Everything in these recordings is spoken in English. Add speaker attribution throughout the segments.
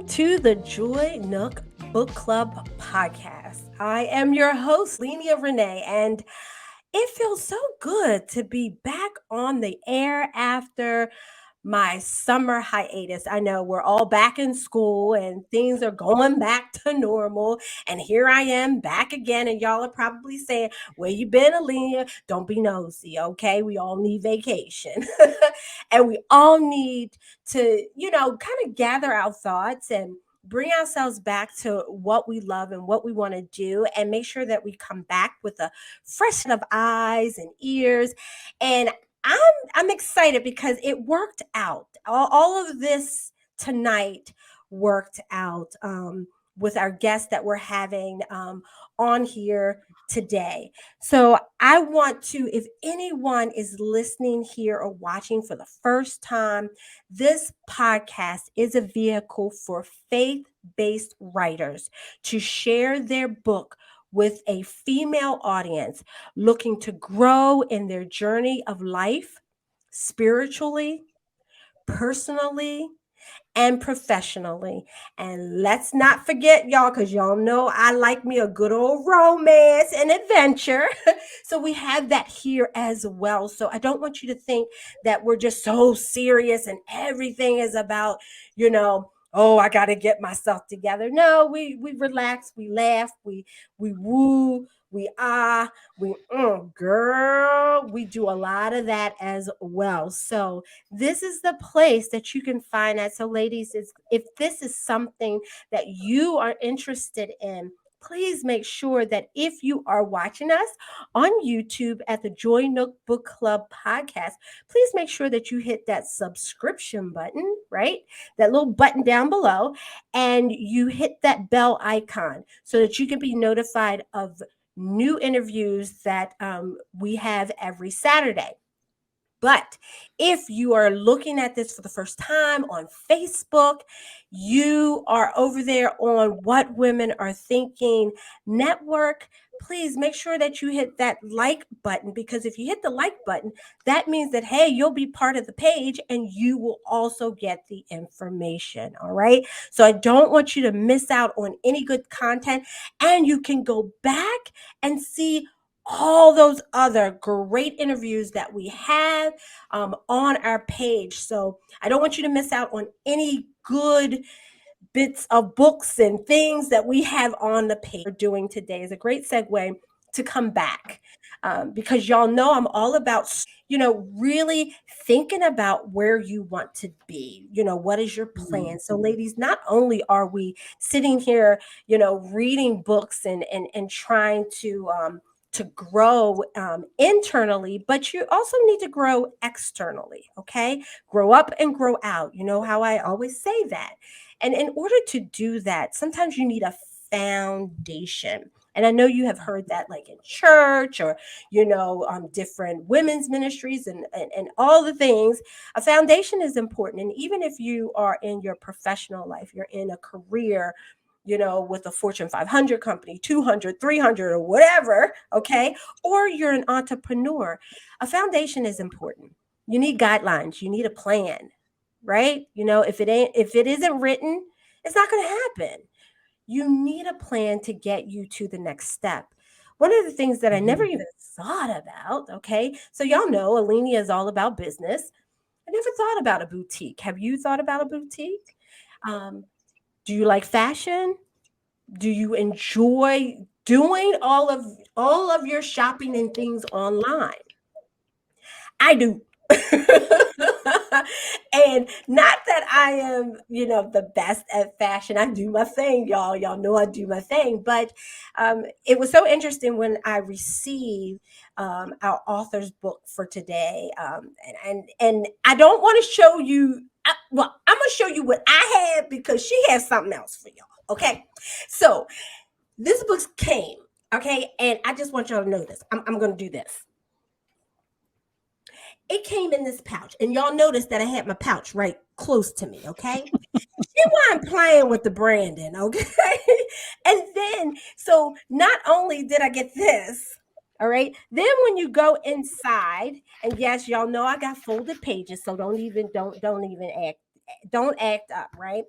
Speaker 1: to the Joy Nook Book Club podcast. I am your host, Lenia Renee, and it feels so good to be back on the air after my summer hiatus. I know we're all back in school and things are going back to normal. And here I am back again. And y'all are probably saying, where you been, Alina? Don't be nosy, okay? We all need vacation. And we all need to, kind of gather our thoughts and bring ourselves back to what we love and what we want to do and make sure that we come back with a fresh set of eyes and ears. And I'm I'm excited because it worked out. All of this tonight worked out with our guests that we're having on here today. So I want to, if anyone is listening here or watching for the first time, this podcast is a vehicle for faith-based writers to share their book with a female audience looking to grow in their journey of life spiritually, personally, and professionally. And let's not forget, y'all, because y'all know I like me a good old romance and adventure. So we have that here as well. So I don't want you to think that we're just so serious and everything is about, oh, I got to get myself together. No, we relax, we laugh, we woo, girl, we do a lot of that as well. So this is the place that you can find that. So ladies, if this is something that you are interested in, please make sure that if you are watching us on YouTube at the Joy Nook Book Club podcast, please make sure that you hit that subscription button, right? That little button down below, and you hit that bell icon so that you can be notified of new interviews that we have every Saturday. But if you are looking at this for the first time on Facebook, you are over there on What Women Are Thinking Network. Please make sure that you hit that like button, because if you hit the like button, that means that, hey, you'll be part of the page and you will also get the information. All right. So I don't want you to miss out on any good content. And you can go back and see all those other great interviews that we have on our page. So I don't want you to miss out on any good bits of books and things that we have on the page. We're doing today is a great segue to come back because y'all know I'm all about, really thinking about where you want to be. What is your plan? So ladies, not only are we sitting here, reading books and trying to grow internally, but you also need to grow externally. Okay. Grow up and grow out. You know how I always say that. And in order to do that, sometimes you need a foundation. And I know you have heard that like in church or, different women's ministries and all the things. A foundation is important. And even if you are in your professional life, you're in a career, with a Fortune 500 company, 200, 300, or whatever, okay? Or you're an entrepreneur, a foundation is important. You need guidelines, you need a plan, right? If it isn't written, it's not going to happen. You need a plan to get you to the next step. One of the things that I never even thought about, okay? So y'all know Alenia is all about business. I never thought about a boutique. Have you thought about a boutique? Um, do you like fashion? Do you enjoy doing all of your shopping and things online? I do. And not that I am, the best at fashion. I do my thing, y'all. Y'all know I do my thing. But it was so interesting when I received our author's book for today. And I don't want to show you. Well, I'm gonna show you what I had because she has something else for y'all. Okay, so this book came. Okay, and I just want y'all to know this. I'm gonna do this. It came in this pouch, and y'all noticed that I had my pouch right close to me, okay? She wasn't playing with the branding, okay? And then, so not only did I get this, all right, then when you go inside, and yes, y'all know I got folded pages, so don't even act up, right?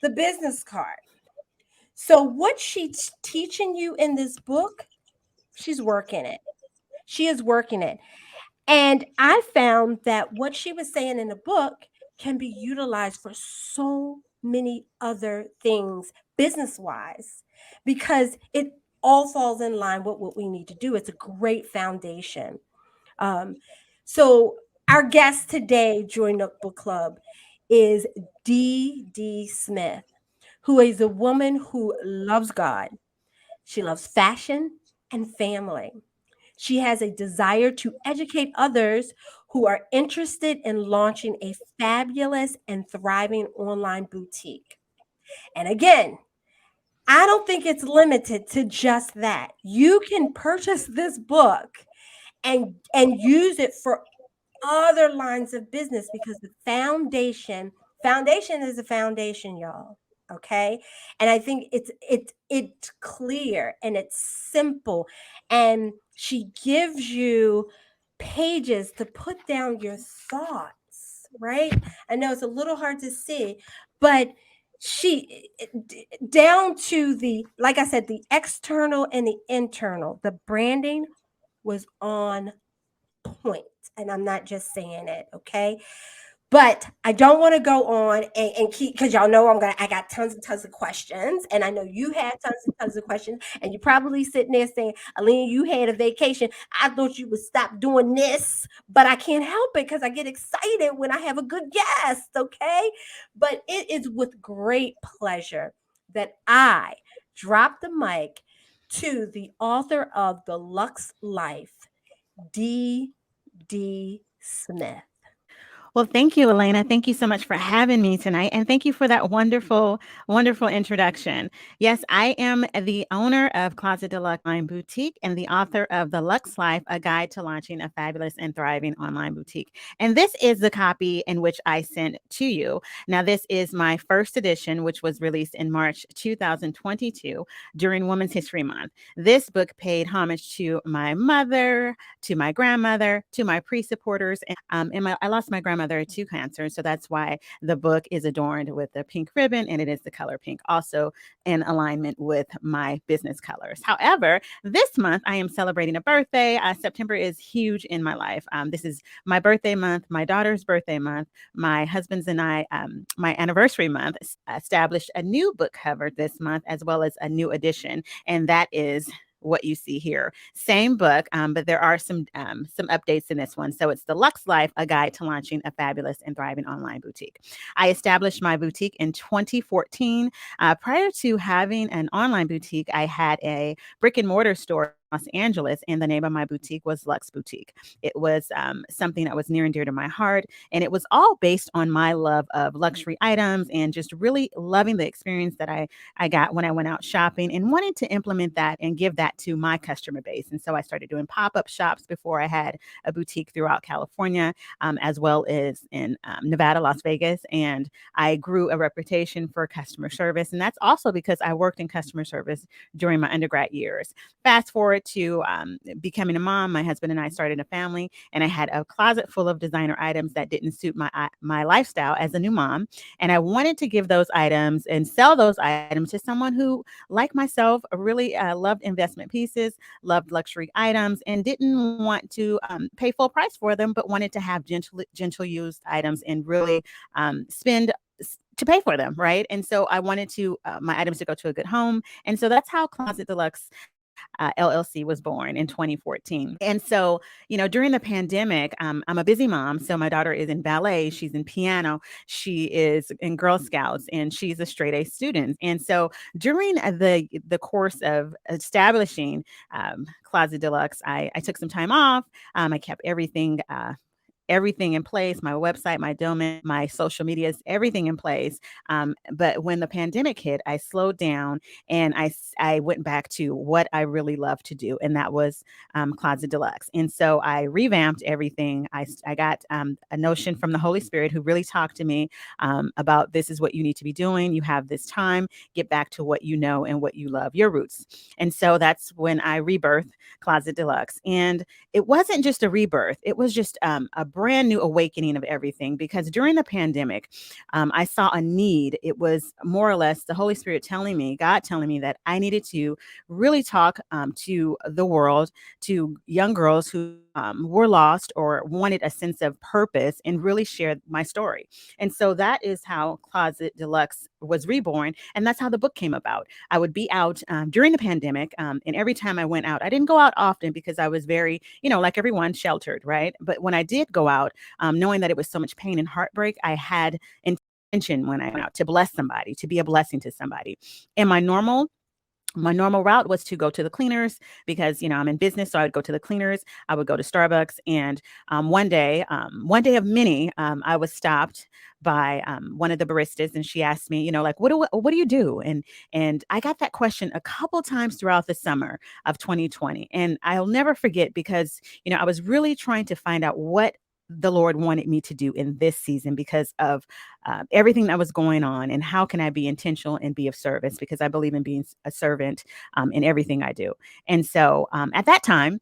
Speaker 1: the business card. So what she's teaching you in this book, she's working it. She is working it. And I found that what she was saying in the book can be utilized for so many other things business wise because it all falls in line with what we need to do. It's a great foundation. Um, so, our guest today during Nook Book Club is Dee Smith, who is a woman who loves God. She loves fashion and family. She has a desire to educate others who are interested in launching a fabulous and thriving online boutique. And again, I don't think it's limited to just that. You can purchase this book and use it for other lines of business because the foundation is a foundation, y'all. Okay. And I think it's clear and it's simple. And she gives you pages to put down your thoughts, right? I know it's a little hard to see, but down to the, like I said, the external and the internal, the branding was on point. And I'm not just saying it, okay? But I don't want to go on and keep because y'all know I got tons and tons of questions. And I know you had tons and tons of questions. And you're probably sitting there saying, Alina, you had a vacation. I thought you would stop doing this, but I can't help it because I get excited when I have a good guest, okay? But it is with great pleasure that I drop the mic to the author of The Luxe Life, Dee Smith.
Speaker 2: Well, thank you, Elena. Thank you so much for having me tonight. And thank you for that wonderful, wonderful introduction. Yes, I am the owner of Closet D Luxe Online Boutique and the author of The Luxe Life, a guide to launching a fabulous and thriving online boutique. And this is the copy in which I sent to you. Now, this is my first edition, which was released in March 2022 during Women's History Month. This book paid homage to my mother, to my grandmother, to my pre-supporters, I lost my grandmother to cancer, so that's why the book is adorned with the pink ribbon, and it is the color pink, also in alignment with my business colors. However, this month I am celebrating a birthday. September is huge in my life. This is my birthday month, my daughter's birthday month, my husband's and I, my anniversary month. Established a new book cover this month, as well as a new edition, and that is what you see here. Same book, but there are some updates in this one. So it's The Luxe Life, a guide to launching a fabulous and thriving online boutique. I established my boutique in 2014. Prior to having an online boutique, I had a brick and mortar store Los Angeles, and the name of my boutique was Luxe Boutique. It was something that was near and dear to my heart, and it was all based on my love of luxury items and just really loving the experience that I got when I went out shopping and wanted to implement that and give that to my customer base. And so I started doing pop-up shops before I had a boutique throughout California, as well as in Nevada, Las Vegas. And I grew a reputation for customer service. And that's also because I worked in customer service during my undergrad years. Fast forward to becoming a mom, my husband and I started a family, and I had a closet full of designer items that didn't suit my lifestyle as a new mom. And I wanted to give those items and sell those items to someone who, like myself, really loved investment pieces, loved luxury items, and didn't want to pay full price for them, but wanted to have gentle used items and really spend to pay for them, right? And so I wanted to my items to go to a good home, and so that's how Closet Deluxe LLC was born in 2014. And so, during the pandemic, I'm a busy mom. So my daughter is in ballet, she's in piano, she is in Girl Scouts, and she's a straight A student. And so during the course of establishing Closet Deluxe, I took some time off. I kept everything in place, my website, my domain, my social medias, everything in place. But when the pandemic hit, I slowed down and I went back to what I really love to do. And that was Closet Deluxe. And so I revamped everything. I got a notion from the Holy Spirit who really talked to me about this is what you need to be doing. You have this time, get back to what you know and what you love, your roots. And so that's when I rebirthed Closet Deluxe. And it wasn't just a rebirth, it was just a brand new awakening of everything because during the pandemic, I saw a need. It was more or less the Holy Spirit telling me, God telling me that I needed to really talk to the world, to young girls who were lost or wanted a sense of purpose and really share my story. And so that is how Closet Deluxe was reborn. And that's how the book came about. I would be out during the pandemic. And every time I went out, I didn't go out often because I was very, like everyone, sheltered, right? But when I did go out, knowing that it was so much pain and heartbreak, I had intention when I went out to bless somebody, to be a blessing to somebody. And my normal route was to go to the cleaners because I'm in business, so I would go to the cleaners. I would go to Starbucks, and one day of many, I was stopped by one of the baristas, and she asked me, like, what do you do? And I got that question a couple times throughout the summer of 2020, and I'll never forget because I was really trying to find out what the Lord wanted me to do in this season because of everything that was going on, and how can I be intentional and be of service, because I believe in being a servant in everything I do. And so at that time,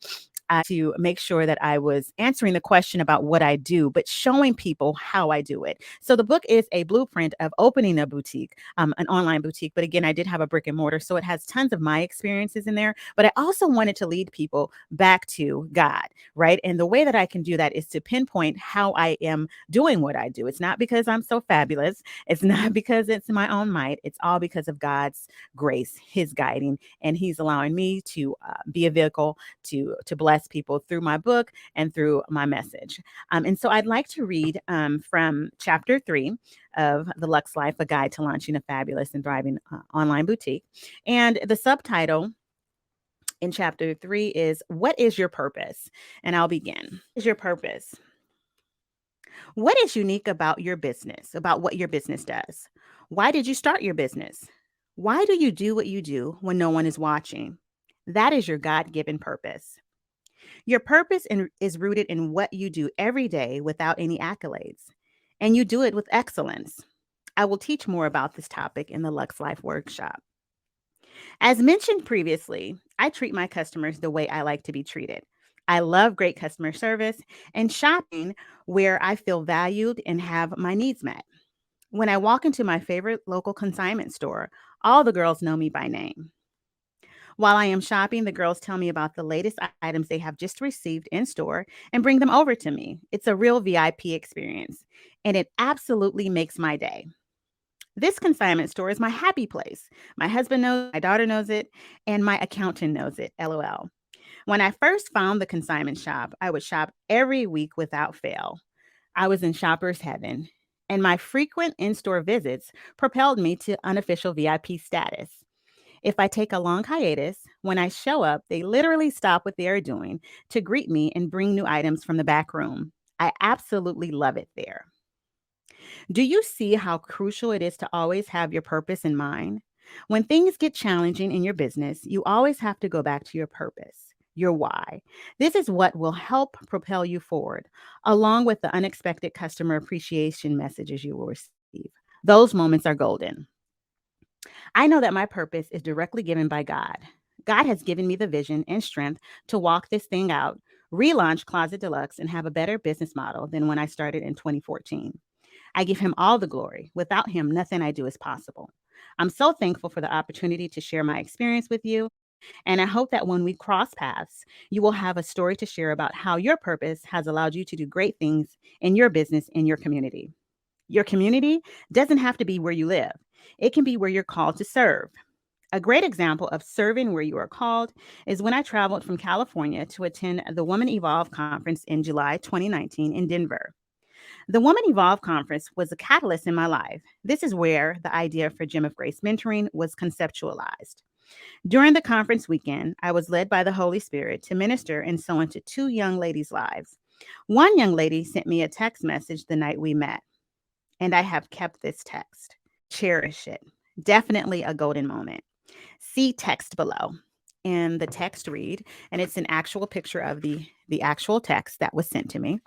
Speaker 2: to make sure that I was answering the question about what I do, but showing people how I do it. So the book is a blueprint of opening a boutique, an online boutique. But again, I did have a brick and mortar, so it has tons of my experiences in there. But I also wanted to lead people back to God, right? And the way that I can do that is to pinpoint how I am doing what I do. It's not because I'm so fabulous. It's not because it's my own might. It's all because of God's grace, His guiding, and He's allowing me to be a vehicle to bless people through my book and through my message. And so I'd like to read from chapter 3 of The Luxe Life, A Guide to Launching a Fabulous and Thriving Online Boutique. And the subtitle in chapter 3 is, What is Your Purpose? And I'll begin. What is your purpose? What is unique about your business, about what your business does? Why did you start your business? Why do you do what you do when no one is watching? That is your God-given purpose. Your purpose is rooted in what you do every day without any accolades, and you do it with excellence. I will teach more about this topic in the Luxe Life workshop. As mentioned previously, I treat my customers the way I like to be treated. I love great customer service and shopping where I feel valued and have my needs met. When I walk into my favorite local consignment store, all the girls know me by name. While I am shopping, the girls tell me about the latest items they have just received in store and bring them over to me. It's a real VIP experience, and it absolutely makes my day. This consignment store is my happy place. My husband knows, my daughter knows it, and my accountant knows it. LOL. When I first found the consignment shop, I would shop every week without fail. I was in shopper's heaven, and my frequent in store visits propelled me to unofficial VIP status. If I take a long hiatus, when I show up, they literally stop what they are doing to greet me and bring new items from the back room. I absolutely love it there. Do you see how crucial it is to always have your purpose in mind? When things get challenging in your business, you always have to go back to your purpose, your why. This is what will help propel you forward, along with the unexpected customer appreciation messages you will receive. Those moments are golden. I know that my purpose is directly given by God. God has given me the vision and strength to walk this thing out, relaunch Closet Deluxe, and have a better business model than when I started in 2014. I give Him all the glory. Without Him, nothing I do is possible. I'm so thankful for the opportunity to share my experience with you, and I hope that when we cross paths, you will have a story to share about how your purpose has allowed you to do great things in your business, in your community. Your community doesn't have to be where you live. It can be where you're called to serve. A great example of serving where you are called is when I traveled from California to attend the Woman Evolve conference in July 2019 in Denver. The Woman Evolve conference was a catalyst in my life. This is where the idea for Gem of Grace mentoring was conceptualized. During the conference weekend, I was led by the Holy Spirit to minister and sow into two young ladies' lives. One young lady sent me a text message the night we met, and I have kept this text. Cherish it. Definitely a golden moment. See text below. And the text read, and it's an actual picture of the actual text that was sent to me.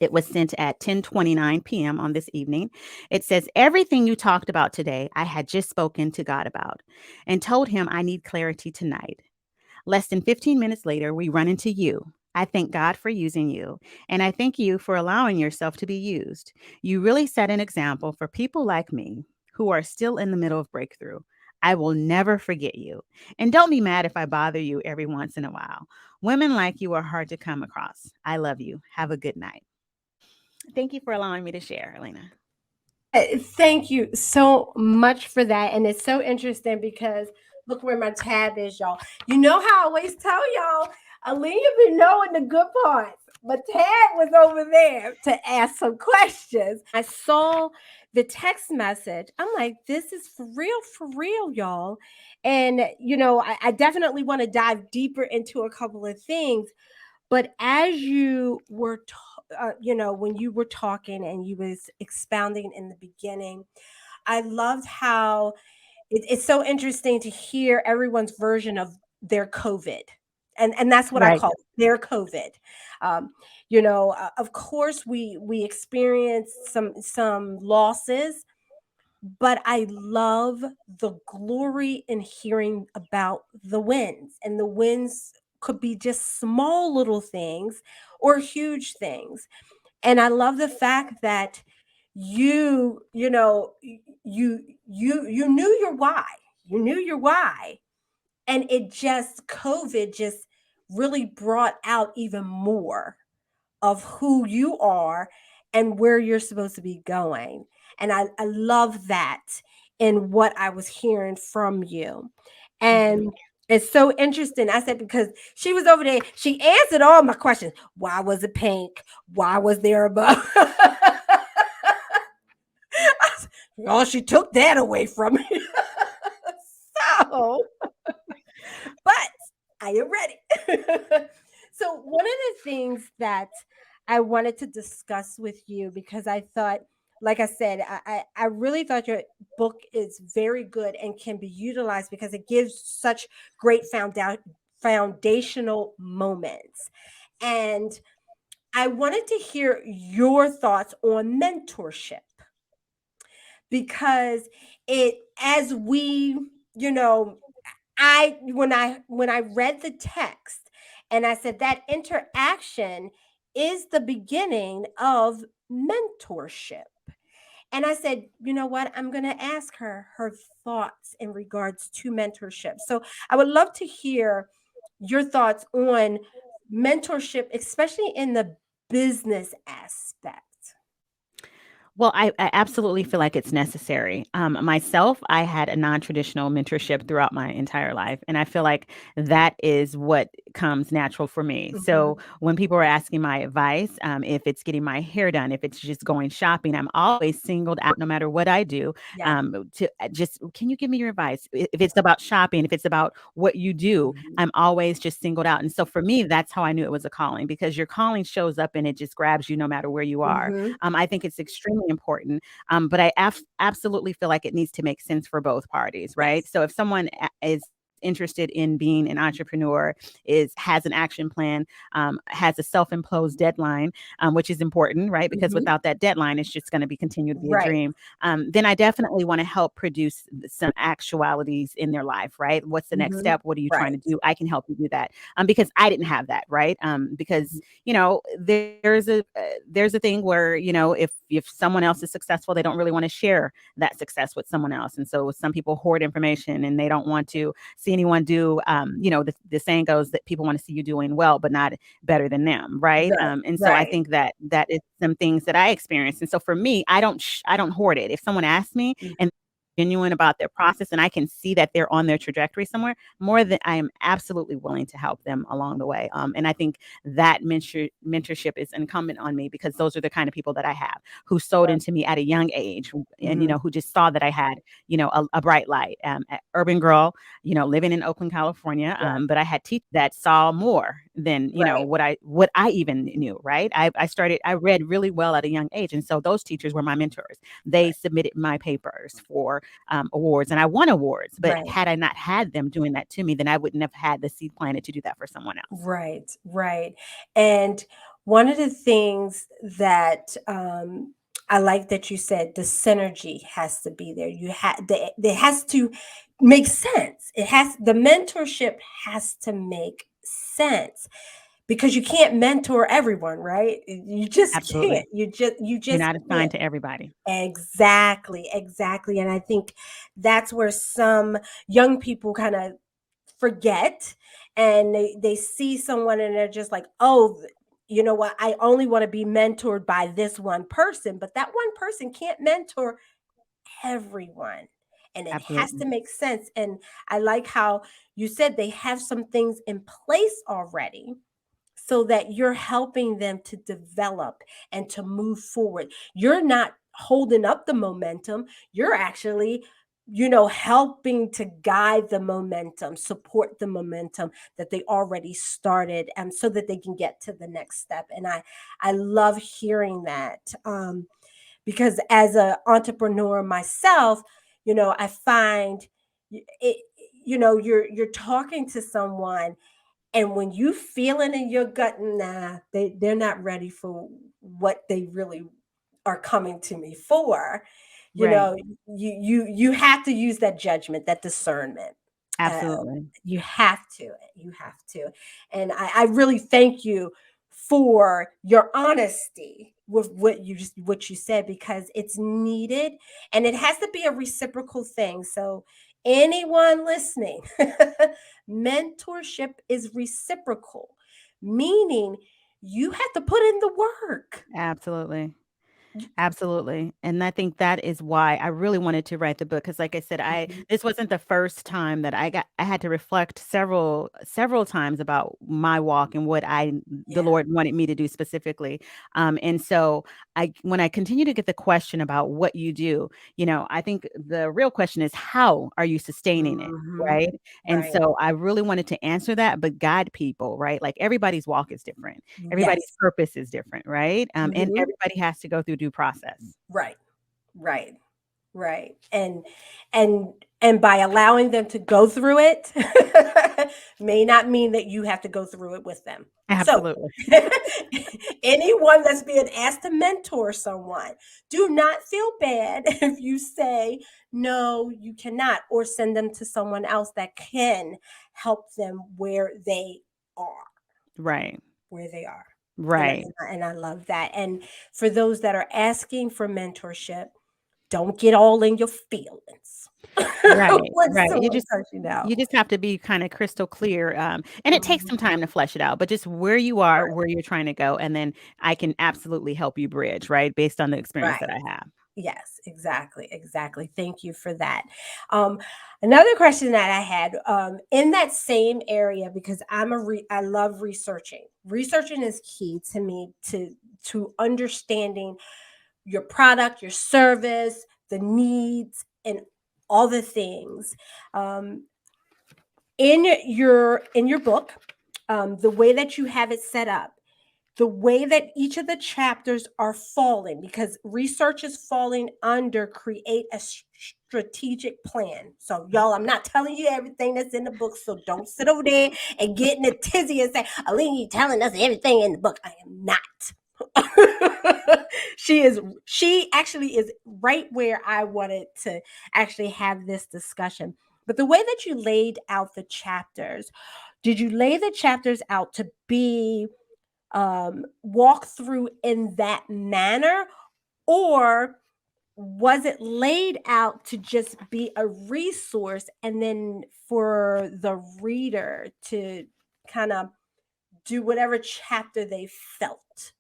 Speaker 2: It was sent at 10:29 p.m. on this evening. It says, everything you talked about today, I had just spoken to God about and told Him I need clarity tonight. Less than 15 minutes later, we run into you. I thank God for using you, and I thank you for allowing yourself to be used. You really set an example for people like me who are still in the middle of breakthrough. I will never forget you. And don't be mad if I bother you every once in a while. Women like you are hard to come across. I love you. Have a good night. Thank you for allowing me to share, Elena.
Speaker 1: Thank you so much for that. And it's so interesting because look where my tab is, y'all. You know how I always tell y'all, Aaliyah be knowing the good parts. But Tab was over there to ask some questions. I saw the text message. I'm like, this is for real, y'all. And, I definitely want to dive deeper into a couple of things. But as you were, when you were talking and you was expounding in the beginning, I loved how it's so interesting to hear everyone's version of their COVID. And that's what I
Speaker 2: Right.
Speaker 1: call it, their COVID. Of course we experienced some losses, but I love the glory in hearing about the wins. And the wins could be just small little things or huge things. And I love the fact that you knew your why. You knew your why. And it just COVID just really brought out even more of who you are and where you're supposed to be going. And I love that in what I was hearing from you.
Speaker 2: Mhm.
Speaker 1: And it's so interesting. I said, because she was over there, she answered all my questions. Why was it pink? Why was there a bug? Oh, she took that away from me. So, but I am ready. So, one of the things that I wanted to discuss with you, because I thought, like I said, I really thought your book is very good and can be utilized because it gives such great foundational moments. And I wanted to hear your thoughts on mentorship because it, as we, you know, I when I read the text and I said that interaction is the beginning of mentorship. And I said, you know what? I'm going to ask her thoughts in regards to mentorship. So I would love to hear your thoughts on mentorship, especially in the business aspect.
Speaker 2: Well, I absolutely feel like it's necessary. Myself, I had a non-traditional mentorship throughout my entire life, and I feel like that is what comes natural for me. So
Speaker 1: Mhm.
Speaker 2: when people are asking my advice, if it's getting my hair done, if it's just going shopping, I'm always singled out, no matter what I do.
Speaker 1: Yeah.
Speaker 2: To just, can you give me your advice? If it's about shopping, if it's about what you do,
Speaker 1: Mhm.
Speaker 2: I'm always just singled out. And so for me, that's how I knew it was a calling, because your calling shows up and it just grabs you no matter where you are.
Speaker 1: Mhm.
Speaker 2: I think it's extremely important. But I absolutely feel like it needs to make sense for both parties, right?
Speaker 1: Yes.
Speaker 2: So if someone is interested in being an entrepreneur, is has an action plan, has a self-imposed deadline, which is important, right? Because
Speaker 1: Mhm.
Speaker 2: without that deadline, it's just going to be continue to be a
Speaker 1: Right.
Speaker 2: dream. Then I definitely want to help produce some actualities in their life, right? What's the next
Speaker 1: Mhm.
Speaker 2: step? What are you trying to
Speaker 1: Right.
Speaker 2: do? I can help you do that, because I didn't have that, right? Because there's a thing where, if someone else is successful, they don't really want to share that success with someone else. And so some people hoard information and they don't want to see anyone do, the saying goes that people want to see you doing well but not better than them, right?
Speaker 1: Right.
Speaker 2: And so I
Speaker 1: Right.
Speaker 2: think that is some things that I experienced. And so for me, I don't hoard it. If someone asks me
Speaker 1: Mm.
Speaker 2: and genuine about their process and I can see that they're on their trajectory somewhere, more than I am absolutely willing to help them along the way. And I think that mentorship is incumbent on me, because those are the kind of people that I have, who sold
Speaker 1: Right.
Speaker 2: into me at a young age, and
Speaker 1: Mhm.
Speaker 2: who just saw that I had, a bright light. Urban girl, living in Oakland, California.
Speaker 1: Yeah.
Speaker 2: But I had teachers that saw more than
Speaker 1: Right.
Speaker 2: what I even knew. Right. I read really well at a young age, and so those teachers were my mentors. They
Speaker 1: Right.
Speaker 2: submitted my papers for awards, and I won awards. But
Speaker 1: Right.
Speaker 2: had I not had them doing that to me, then I wouldn't have had the seed planted to do that for someone else.
Speaker 1: Right. Right. And one of the things that I like that you said, the synergy has to be there. There has to make sense. The mentorship has to make sense because you can't mentor everyone, right? You just can't.
Speaker 2: Absolutely.
Speaker 1: You
Speaker 2: You're
Speaker 1: just
Speaker 2: not
Speaker 1: can't.
Speaker 2: assigned to everybody.
Speaker 1: Exactly, exactly. And I think that's where some young people kind of forget, and they see someone and they're just like, oh, you know what? I only want to be mentored by this one person, but that one person can't mentor everyone. And it has to
Speaker 2: Absolutely.
Speaker 1: make sense. And I like how you said they have some things in place already so that you're helping them to develop and to move forward. You're not holding up the momentum. You're actually, helping to guide the momentum, support the momentum that they already started, so that they can get to the next step. And I love hearing that, because as an entrepreneur myself, I find it, you're talking to someone, and when you feel it in your gut, nah, they're not ready for what they really are coming to me for. You
Speaker 2: Right.
Speaker 1: know, you have to use that judgment, that discernment. Uh,
Speaker 2: Absolutely.
Speaker 1: you have to. You have to. And I really thank you for your honesty with what you said, because it's needed, and it has to be a reciprocal thing. So anyone listening, mentorship is reciprocal, meaning you have to put in the work.
Speaker 2: Absolutely. Absolutely, and I think that is why I really wanted to write the book. Because, like I said, I
Speaker 1: Mhm.
Speaker 2: this wasn't the first time that I had to reflect several times about my walk and what the
Speaker 1: Yeah.
Speaker 2: Lord wanted me to do specifically, and so when I continue to get the question about what you do, I think the real question is, how are you sustaining it,
Speaker 1: Mhm.
Speaker 2: right? And
Speaker 1: Right.
Speaker 2: so I really wanted to answer that, but guide people, right? Like, everybody's walk is different. Everybody's
Speaker 1: Yes.
Speaker 2: purpose is different, right? And
Speaker 1: Mhm.
Speaker 2: everybody has to go through due process.
Speaker 1: Right. Right. Right. And by allowing them to go through it may not mean that you have to go through it with them. So
Speaker 2: Absolutely.
Speaker 1: anyone that's being asked to mentor someone, do not feel bad if you say no, you cannot, or send them to someone else that can help them are,
Speaker 2: Right.
Speaker 1: where they are.
Speaker 2: Right.
Speaker 1: And I love that. And for those that are asking for mentorship, don't get all in your feelings
Speaker 2: Right.
Speaker 1: when
Speaker 2: Right.
Speaker 1: someone tells you no.
Speaker 2: You just have to be kinda crystal clear, and it takes
Speaker 1: Mhm.
Speaker 2: some time to flesh it out, but just where you are, where you're trying to go, and then I can absolutely help you bridge, right, based on the experience
Speaker 1: Right.
Speaker 2: that I have.
Speaker 1: Yes, exactly, exactly. Thank you for that. Um, Another question that I had, in that same area, because I love researching. Researching is key to me, to understanding your product, your service, the needs, and all the things. Um, in your book, the way that you have it set up, the way that each of the chapters are falling, because research is falling under create a strategic plan. So y'all, I'm not telling you everything that's in the book, so don't sit over there and get in a tizzy and say, Aline, you telling us everything in the book. I am not. She actually is right where I wanted to actually have this discussion. But the way that you laid out the chapters, did you lay the chapters out to be walk through in that manner, or was it laid out to just be a resource and then for the reader to kind of do whatever chapter they felt?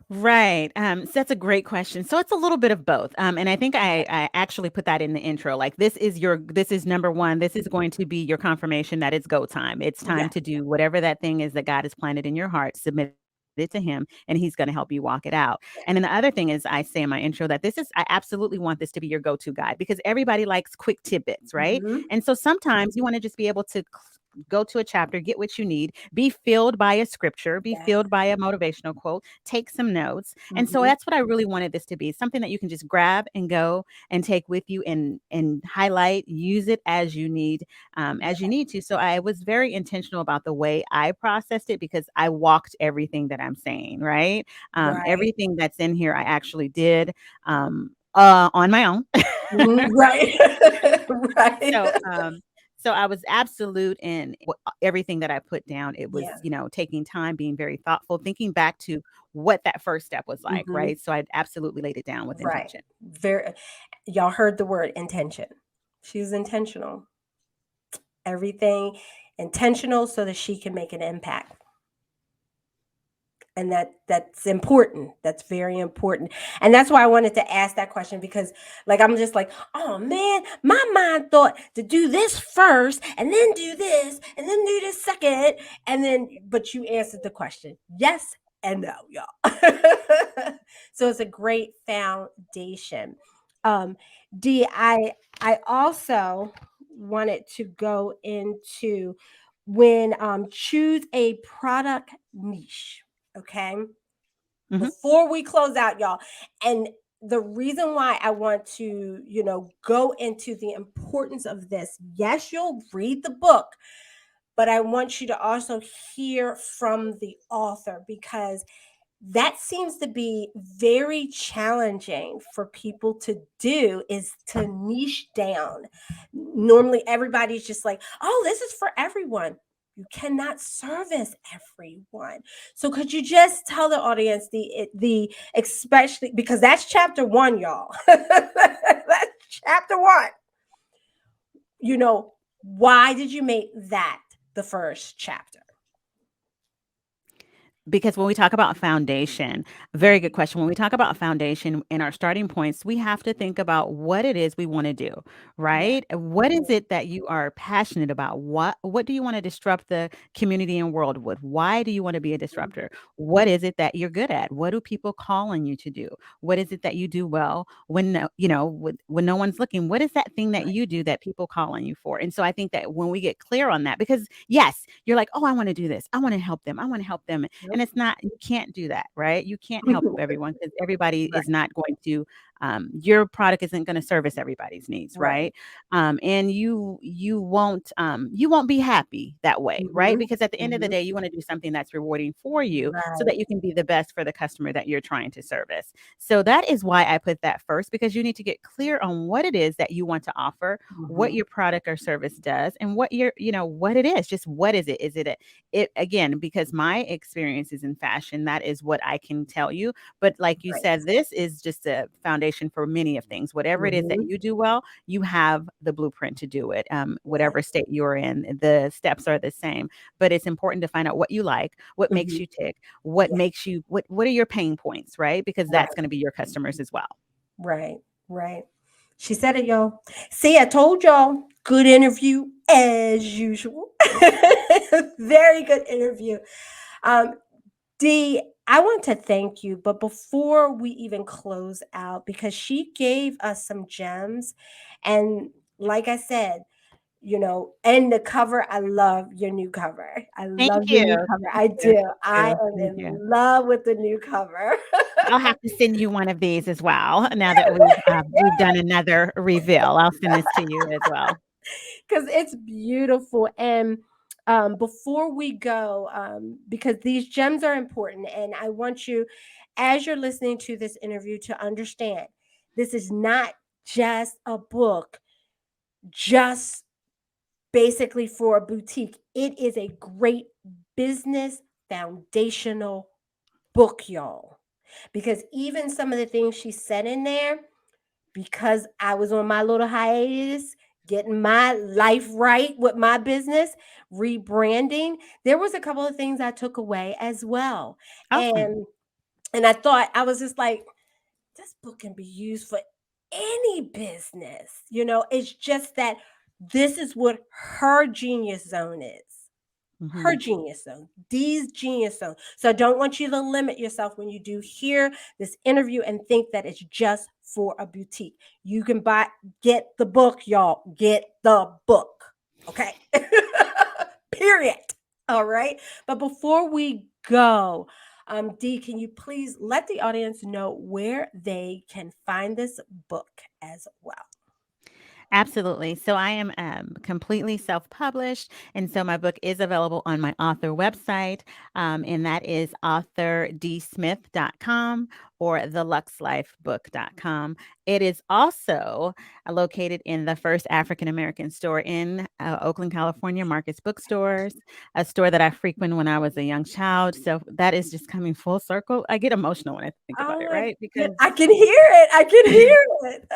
Speaker 2: Right, so that's a great question. So it's a little bit of both, and I think I actually put that in the intro, like, this is number 1, this is going to be your confirmation that it's go time. It's time
Speaker 1: Yeah.
Speaker 2: to do whatever that thing is that God has planted in your heart, submit it to him, and he's gonna help you walk it out. And then the other thing is I say in my intro that I absolutely want this to be your go-to guide, because everybody likes quick tidbits, right?
Speaker 1: Hmm.
Speaker 2: And so sometimes you wanna just be able to go to a chapter, get what you need, be filled by a scripture, be
Speaker 1: Yes.
Speaker 2: filled by a motivational quote, take some notes. And so
Speaker 1: Hmm.
Speaker 2: that's what I really wanted this to be, something that you can just grab and go and take with you and highlight, use it as you need to. So I was very intentional about the way I processed it, because I walked everything that I'm saying, right?
Speaker 1: Right.
Speaker 2: Everything that's in here I actually did on my own.
Speaker 1: Mhm. Right. Right.
Speaker 2: So, So I was absolute in everything that I put down. It was,
Speaker 1: Yeah.
Speaker 2: taking time, being very thoughtful, thinking back to what that first step was like,
Speaker 1: Hmm.
Speaker 2: right? So I absolutely laid it down with
Speaker 1: Right.
Speaker 2: intention.
Speaker 1: Very. Y'all heard the word intention. She was intentional. Everything intentional so that she can make an impact. And that's important. That's very important. And that's why I wanted to ask that question, because like I'm just like, oh man, my mind thought to do this first and then do this and then do this second. And then but you answered the question. Yes and no, y'all. So it's a great foundation. Um D, I also wanted to go into when choose a product niche. Okay.
Speaker 2: Hmm.
Speaker 1: Before we close out, y'all, and the reason why I want to, go into the importance of this, yes, you'll read the book, but I want you to also hear from the author, because that seems to be very challenging for people to do, is to niche down. Normally everybody's just like, oh, this is for everyone. You cannot service everyone. So could you just tell the audience the especially, because that's chapter 1, y'all. That's chapter 1. Why did you make that the first chapter?
Speaker 2: Because when we talk about foundation, very good question. When we talk about foundation and our starting points, we have to think about what it is we want to do,
Speaker 1: Yeah.
Speaker 2: right? What is it that you are passionate about? What do you want to disrupt the community and world with? Why do you want to be a disruptor? What is it that you're good at? What do people call on you to do? What is it that you do well when when no one's looking? What is that thing that
Speaker 1: Right.
Speaker 2: you do that people call on you for? And so I think that when we get clear on that, because yes, you're like, oh, I want to do this. I want to help them. I want to help them.
Speaker 1: Yep.
Speaker 2: And it's not, you can't do that, right? You can't help everyone because everybody
Speaker 1: Right.
Speaker 2: is not going to, your product isn't going to service everybody's needs,
Speaker 1: Right.
Speaker 2: right? And you won't be happy that way, right?
Speaker 1: Hmm.
Speaker 2: Because at the end of the
Speaker 1: Hmm.
Speaker 2: day, you want to do something that's rewarding for you so
Speaker 1: Right.
Speaker 2: that you can be the best for the customer that you're trying to service. So that is why I put that first, because you need to get clear on what it is that you want to offer, what
Speaker 1: Hmm.
Speaker 2: your product or service does, and what what it is. Just what is it? Is it it again, because my experience is in fashion, that is what I can tell you. But like you
Speaker 1: Right.
Speaker 2: said, this is just a foundation for many of things. Whatever it is that
Speaker 1: Hmm.
Speaker 2: you do well, you have the blueprint to do it.
Speaker 1: Right.
Speaker 2: Whatever state you're in, the steps are the same. But it's important to find out what you like, what makes
Speaker 1: Hmm.
Speaker 2: you tick, what
Speaker 1: Yeah.
Speaker 2: makes you what are your pain points, right? Because
Speaker 1: Right.
Speaker 2: that's going to be your customers as well.
Speaker 1: Right. Right. She said it, y'all. See, I told y'all. Good interview as usual. Very good interview. Um, Dee, I want to thank you, but before we even close out, because she gave us some gems, and like I said, and the cover, I love your new cover. I
Speaker 2: Thank
Speaker 1: love your
Speaker 2: you.
Speaker 1: new cover.
Speaker 2: Thank
Speaker 1: I
Speaker 2: you.
Speaker 1: do.
Speaker 2: Thank
Speaker 1: I
Speaker 2: you.
Speaker 1: am
Speaker 2: Thank you.
Speaker 1: in love with the new cover.
Speaker 2: I'll have to send you one of these as well. Now that we've done another reveal, I'll send this to you as well.
Speaker 1: Because it's beautiful. And before we go, because these gems are important, and I want you, as you're listening to this interview, to understand this is not just a book, just basically for a boutique. It is a great business foundational book, y'all. Because even some of the things she said in there, because I was on my little hiatus, getting my life right with my business, rebranding, there was a couple of things I took away as well.
Speaker 2: Awesome.
Speaker 1: And I thought, I was just like, this book can be used for any business. It's just that this is what her genius zone is. Her
Speaker 2: Mhm.
Speaker 1: genius zone, Dee's genius zone. So I don't want you to limit yourself when you do hear this interview and think that it's just for a boutique. You can get the book, y'all. Get the book. Okay. Period. All right. But before we go, Dee, can you please let the audience know where they can find this book as well?
Speaker 2: Absolutely. So I am completely self published. And so my book is available on my author website, and that is authordsmith.com or theluxelifebook.com. It is also located in the first African American store in Oakland, California, Marcus Bookstores, a store that I frequented when I was a young child. So that is just coming full circle. I get emotional when I think about
Speaker 1: Oh
Speaker 2: it,
Speaker 1: my
Speaker 2: right?
Speaker 1: good,
Speaker 2: Because
Speaker 1: I can hear it. I can hear it.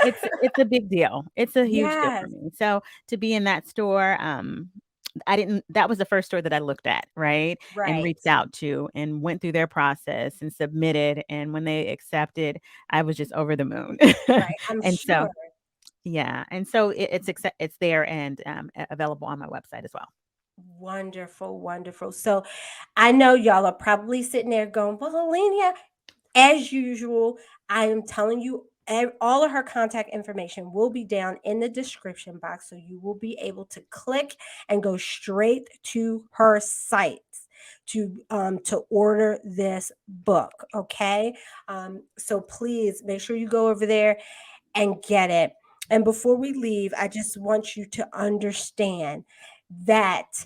Speaker 2: it's a big deal. It's a huge deal for
Speaker 1: Yes,
Speaker 2: me. So to be in that store, I didn't that was the first store that I looked at, right? And
Speaker 1: right,
Speaker 2: reached out to and went through their process and submitted. And when they accepted, I was just over the moon.
Speaker 1: right. I'm
Speaker 2: And
Speaker 1: sure.
Speaker 2: so, yeah. And so it's there and available on my website as well.
Speaker 1: Wonderful, wonderful. So I know y'all are probably sitting there going, well, Alenia, as usual, I am telling you, all of her contact information will be down in the description box. So you will be able to click and go straight to her site to order this book. Okay. So please make sure you go over there and get it. And before we leave, I just want you to understand that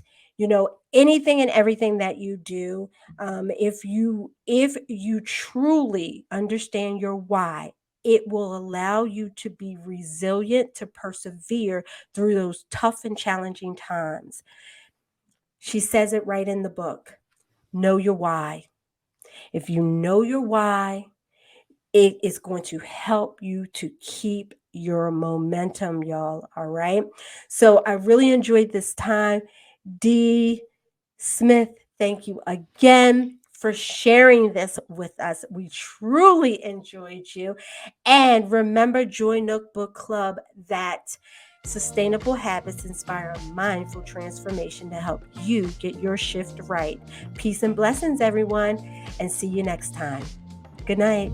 Speaker 1: anything and everything that you do, if you truly understand your why, it will allow you to be resilient, to persevere through those tough and challenging times. She says it right in the book. Know your why. If you know your why, it is going to help you to keep your momentum, y'all. All right. So I really enjoyed this time. Dee Smith, thank you again for sharing this with us. We truly enjoyed you. And remember, join Nook Book Club, that sustainable habits inspire a mindful transformation to help you get your shift right. Peace and blessings, everyone, and see you next time. Good night.